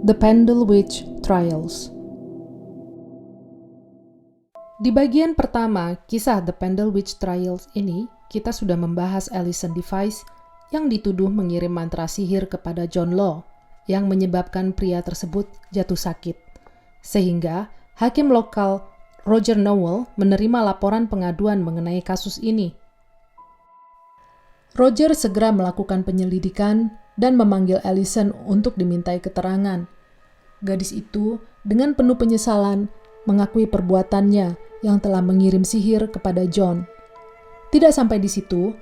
The Pendle Witch Trials. Di bagian pertama kisah The Pendle Witch Trials ini, kita sudah membahas Alison Device yang dituduh mengirim mantra sihir kepada John Law yang menyebabkan pria tersebut jatuh sakit. Sehingga hakim lokal Roger Nowell menerima laporan pengaduan mengenai kasus ini. Roger segera melakukan penyelidikan dan memanggil Alison untuk dimintai keterangan. Gadis itu dengan penuh penyesalan mengakui perbuatannya yang telah mengirim sihir kepada John. Tidak sampai di situ,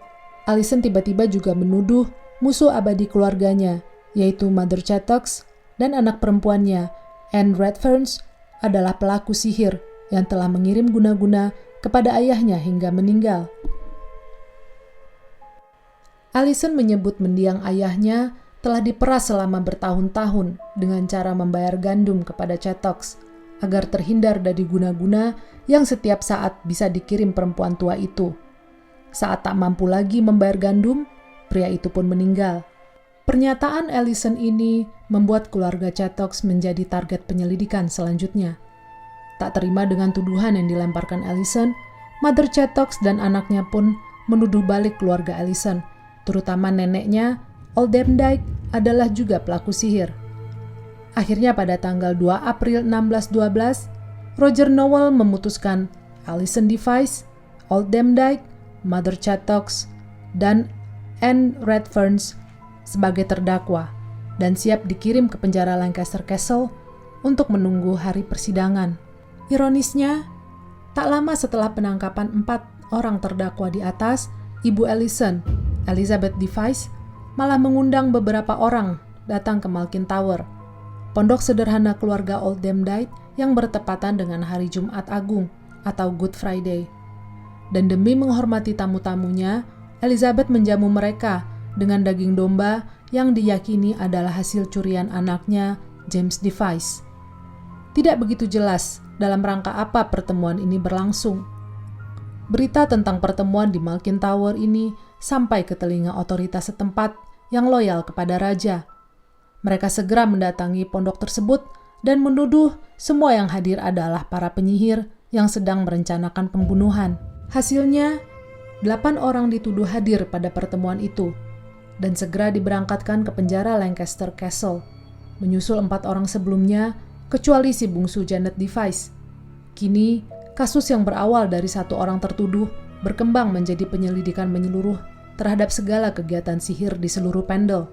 Alison tiba-tiba juga menuduh musuh abadi keluarganya, yaitu Mother Chattox dan anak perempuannya, Anne Redfernes, adalah pelaku sihir yang telah mengirim guna-guna kepada ayahnya hingga meninggal. Alison menyebut mendiang ayahnya telah diperas selama bertahun-tahun dengan cara membayar gandum kepada Chattox agar terhindar dari guna-guna yang setiap saat bisa dikirim perempuan tua itu. Saat tak mampu lagi membayar gandum, pria itu pun meninggal. Pernyataan Alison ini membuat keluarga Chattox menjadi target penyelidikan selanjutnya. Tak terima dengan tuduhan yang dilemparkan Alison, Mother Chattox dan anaknya pun menuduh balik keluarga Alison, terutama neneknya, Old Demdike, adalah juga pelaku sihir. Akhirnya pada tanggal 2 April 1612, Roger Nowell memutuskan Alison Device, Old Demdike, Mother Chattox, dan Anne Redfernes sebagai terdakwa dan siap dikirim ke penjara Lancaster Castle untuk menunggu hari persidangan. Ironisnya, tak lama setelah penangkapan 4 orang terdakwa di atas, ibu Alison, Elizabeth Device, malah mengundang beberapa orang datang ke Malkin Tower, pondok sederhana keluarga Old Demdike yang bertepatan dengan hari Jumat Agung atau Good Friday. Dan demi menghormati tamu-tamunya, Elizabeth menjamu mereka dengan daging domba yang diyakini adalah hasil curian anaknya, James Device. Tidak begitu jelas dalam rangka apa pertemuan ini berlangsung. Berita tentang pertemuan di Malkin Tower ini sampai ke telinga otoritas setempat yang loyal kepada raja. Mereka segera mendatangi pondok tersebut dan menuduh semua yang hadir adalah para penyihir yang sedang merencanakan pembunuhan. Hasilnya, 8 orang dituduh hadir pada pertemuan itu dan segera diberangkatkan ke penjara Lancaster Castle, menyusul 4 orang sebelumnya kecuali si bungsu Janet Device. Kini, kasus yang berawal dari 1 orang tertuduh berkembang menjadi penyelidikan menyeluruh terhadap segala kegiatan sihir di seluruh Pendle.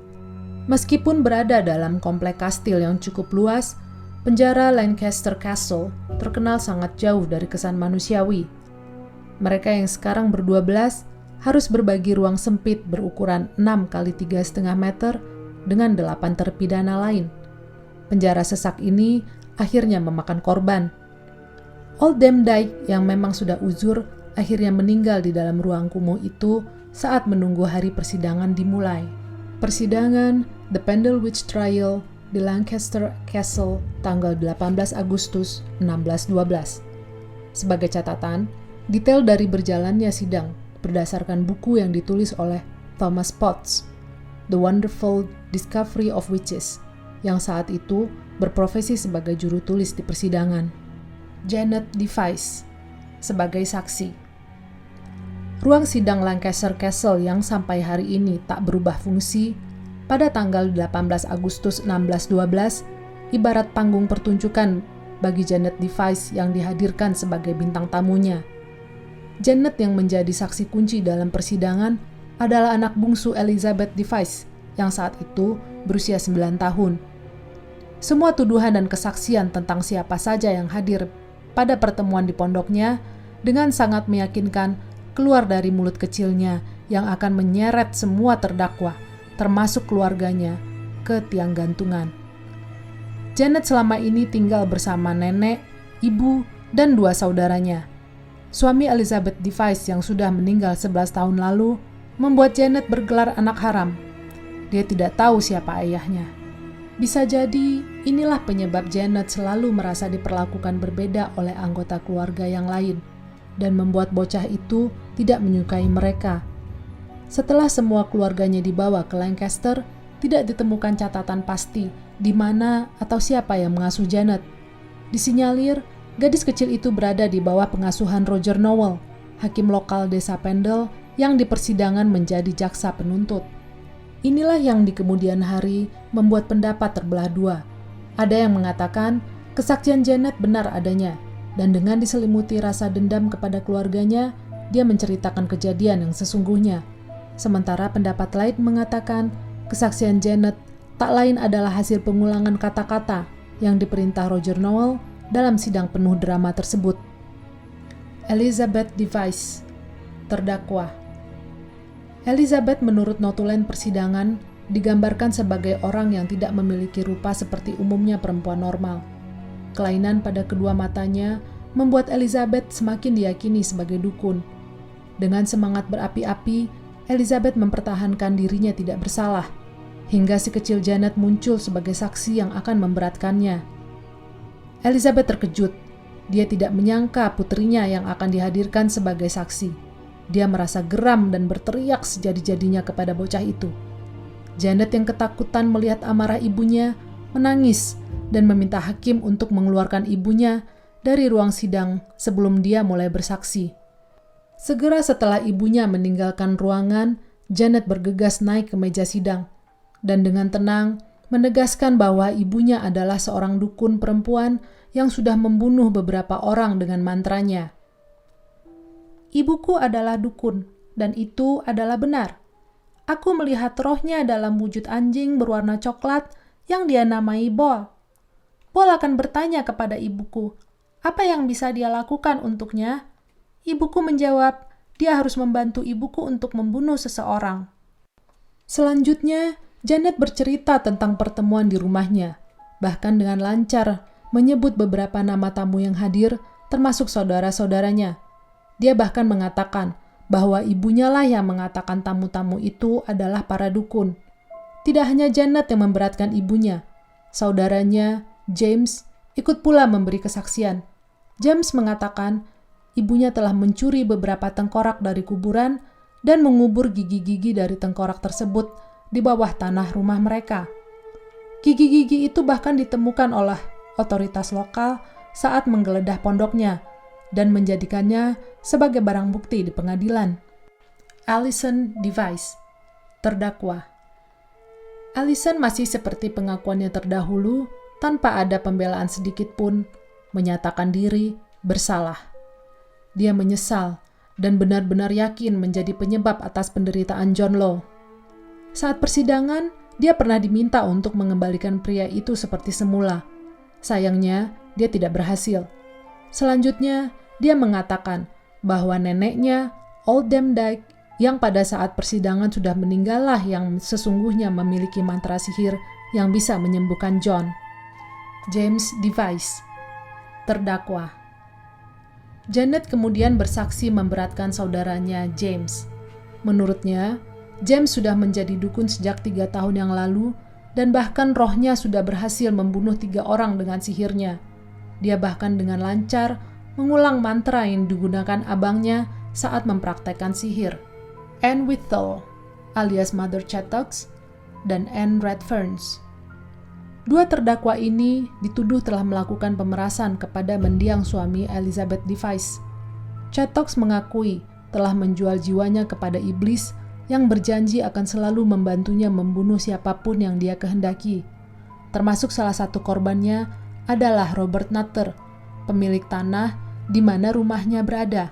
Meskipun berada dalam komplek kastil yang cukup luas, penjara Lancaster Castle terkenal sangat jauh dari kesan manusiawi. Mereka yang sekarang ber-12 harus berbagi ruang sempit berukuran 6 x 3,5 meter dengan 8 terpidana lain. Penjara sesak ini akhirnya memakan korban. Old Demdike yang memang sudah uzur akhirnya meninggal di dalam ruang kumuh itu saat menunggu hari persidangan dimulai. Persidangan The Pendle Witch Trial di Lancaster Castle tanggal 18 Agustus 1612. Sebagai catatan, detail dari berjalannya sidang berdasarkan buku yang ditulis oleh Thomas Potts, The Wonderful Discovery of Witches, yang saat itu berprofesi sebagai juru tulis di persidangan. Janet Device sebagai saksi. Ruang sidang Lancaster Castle yang sampai hari ini tak berubah fungsi, pada tanggal 18 Agustus 1612, ibarat panggung pertunjukan bagi Janet Device yang dihadirkan sebagai bintang tamunya. Janet yang menjadi saksi kunci dalam persidangan adalah anak bungsu Elizabeth Device yang saat itu berusia 9 tahun. Semua tuduhan dan kesaksian tentang siapa saja yang hadir pada pertemuan di pondoknya dengan sangat meyakinkan keluar dari mulut kecilnya yang akan menyeret semua terdakwa, termasuk keluarganya, ke tiang gantungan. Janet selama ini tinggal bersama nenek, ibu, dan 2 saudaranya. Suami Elizabeth Device yang sudah meninggal 11 tahun lalu membuat Janet bergelar anak haram. Dia tidak tahu siapa ayahnya. Bisa jadi inilah penyebab Janet selalu merasa diperlakukan berbeda oleh anggota keluarga yang lain dan membuat bocah itu tidak menyukai mereka. Setelah semua keluarganya dibawa ke Lancaster, tidak ditemukan catatan pasti di mana atau siapa yang mengasuh Janet. Disinyalir, gadis kecil itu berada di bawah pengasuhan Roger Nowell, hakim lokal desa Pendle yang di persidangan menjadi jaksa penuntut. Inilah yang di kemudian hari membuat pendapat terbelah dua. Ada yang mengatakan kesaksian Janet benar adanya, dan dengan diselimuti rasa dendam kepada keluarganya, dia menceritakan kejadian yang sesungguhnya. Sementara pendapat lain mengatakan kesaksian Janet tak lain adalah hasil pengulangan kata-kata yang diperintah Roger Nowell dalam sidang penuh drama tersebut. Elizabeth Device, terdakwa. Elizabeth menurut notulen persidangan digambarkan sebagai orang yang tidak memiliki rupa seperti umumnya perempuan normal. Kelainan pada kedua matanya membuat Elizabeth semakin diyakini sebagai dukun. Dengan semangat berapi-api, Elizabeth mempertahankan dirinya tidak bersalah, hingga si kecil Janet muncul sebagai saksi yang akan memberatkannya. Elizabeth terkejut. Dia tidak menyangka putrinya yang akan dihadirkan sebagai saksi. Dia merasa geram dan berteriak sejadi-jadinya kepada bocah itu. Janet yang ketakutan melihat amarah ibunya, menangis dan meminta hakim untuk mengeluarkan ibunya dari ruang sidang sebelum dia mulai bersaksi. Segera setelah ibunya meninggalkan ruangan, Janet bergegas naik ke meja sidang dan dengan tenang menegaskan bahwa ibunya adalah seorang dukun perempuan yang sudah membunuh beberapa orang dengan mantranya. Ibuku adalah dukun, dan itu adalah benar. Aku melihat rohnya dalam wujud anjing berwarna coklat yang dia namai Bol. Bol akan bertanya kepada ibuku, apa yang bisa dia lakukan untuknya? Ibuku menjawab, dia harus membantu ibuku untuk membunuh seseorang. Selanjutnya, Janet bercerita tentang pertemuan di rumahnya, bahkan dengan lancar menyebut beberapa nama tamu yang hadir, termasuk saudara-saudaranya. Dia bahkan mengatakan bahwa ibunya lah yang mengatakan tamu-tamu itu adalah para dukun. Tidak hanya Janet yang memberatkan ibunya, saudaranya, James, ikut pula memberi kesaksian. James mengatakan ibunya telah mencuri beberapa tengkorak dari kuburan dan mengubur gigi-gigi dari tengkorak tersebut di bawah tanah rumah mereka. Gigi-gigi itu bahkan ditemukan oleh otoritas lokal saat menggeledah pondoknya dan menjadikannya sebagai barang bukti di pengadilan. Alison Device, terdakwa. Alison masih seperti pengakuannya terdahulu, tanpa ada pembelaan sedikit pun, menyatakan diri bersalah. Dia menyesal dan benar-benar yakin menjadi penyebab atas penderitaan John Law. Saat persidangan, dia pernah diminta untuk mengembalikan pria itu seperti semula. Sayangnya, dia tidak berhasil. Selanjutnya, dia mengatakan bahwa neneknya, Old Dame Dyke, yang pada saat persidangan sudah meninggallah yang sesungguhnya memiliki mantra sihir yang bisa menyembuhkan John. James Device, terdakwa. Janet kemudian bersaksi memberatkan saudaranya James. Menurutnya, James sudah menjadi dukun sejak 3 tahun yang lalu dan bahkan rohnya sudah berhasil membunuh 3 orang dengan sihirnya. Dia bahkan dengan lancar mengulang mantra yang digunakan abangnya saat mempraktekkan sihir. Anne Whittle, alias Mother Chattox, dan Anne Redfernes. 2 terdakwa ini dituduh telah melakukan pemerasan kepada mendiang suami Elizabeth Device. Chattox mengakui telah menjual jiwanya kepada iblis yang berjanji akan selalu membantunya membunuh siapapun yang dia kehendaki. Termasuk salah satu korbannya adalah Robert Nutter, pemilik tanah di mana rumahnya berada.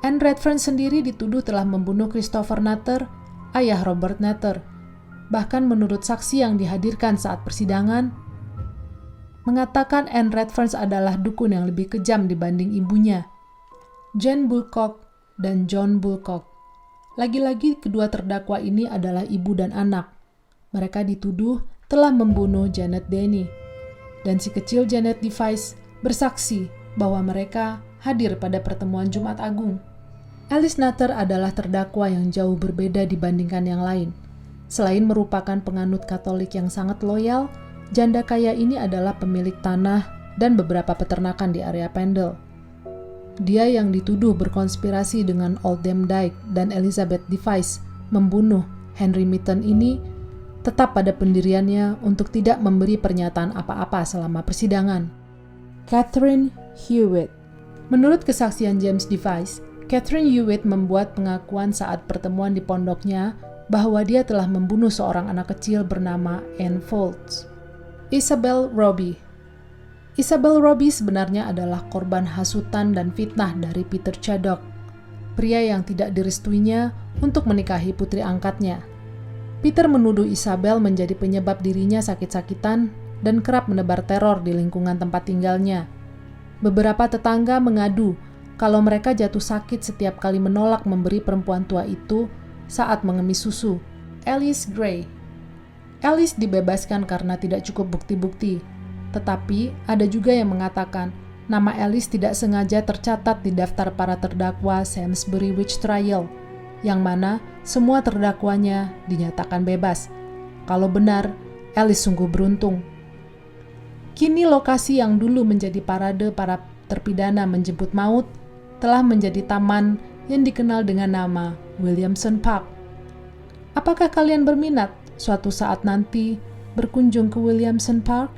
Anne Redfern sendiri dituduh telah membunuh Christopher Nutter, ayah Robert Nutter. Bahkan menurut saksi yang dihadirkan saat persidangan, mengatakan Anne Redfern adalah dukun yang lebih kejam dibanding ibunya, Jane Bulcock dan John Bulcock. Lagi-lagi kedua terdakwa ini adalah ibu dan anak. Mereka dituduh telah membunuh Janet Denny. Dan si kecil Janet Device bersaksi bahwa mereka hadir pada pertemuan Jumat Agung. Alice Nutter adalah terdakwa yang jauh berbeda dibandingkan yang lain. Selain merupakan penganut Katolik yang sangat loyal, janda kaya ini adalah pemilik tanah dan beberapa peternakan di area Pendle. Dia yang dituduh berkonspirasi dengan Old Dame Dyke dan Elizabeth Device membunuh Henry Mitten ini tetap pada pendiriannya untuk tidak memberi pernyataan apa-apa selama persidangan. Catherine Hewitt. Menurut kesaksian James Device, Catherine Hewitt membuat pengakuan saat pertemuan di pondoknya bahwa dia telah membunuh seorang anak kecil bernama Anne Foltz. Isabel Roby. Isabel Roby sebenarnya adalah korban hasutan dan fitnah dari Peter Chaddock, pria yang tidak direstuinya untuk menikahi putri angkatnya. Peter menuduh Isabel menjadi penyebab dirinya sakit-sakitan dan kerap menebar teror di lingkungan tempat tinggalnya. Beberapa tetangga mengadu kalau mereka jatuh sakit setiap kali menolak memberi perempuan tua itu saat mengemis susu. Alice Gray. Alice dibebaskan karena tidak cukup bukti-bukti, tetapi ada juga yang mengatakan nama Alice tidak sengaja tercatat di daftar para terdakwa Samsbury Witch Trial, yang mana semua terdakwanya dinyatakan bebas. Kalau benar, Alice sungguh beruntung. Kini lokasi yang dulu menjadi parade para terpidana menjemput maut telah menjadi taman yang dikenal dengan nama Williamson Park. Apakah kalian berminat suatu saat nanti berkunjung ke Williamson Park?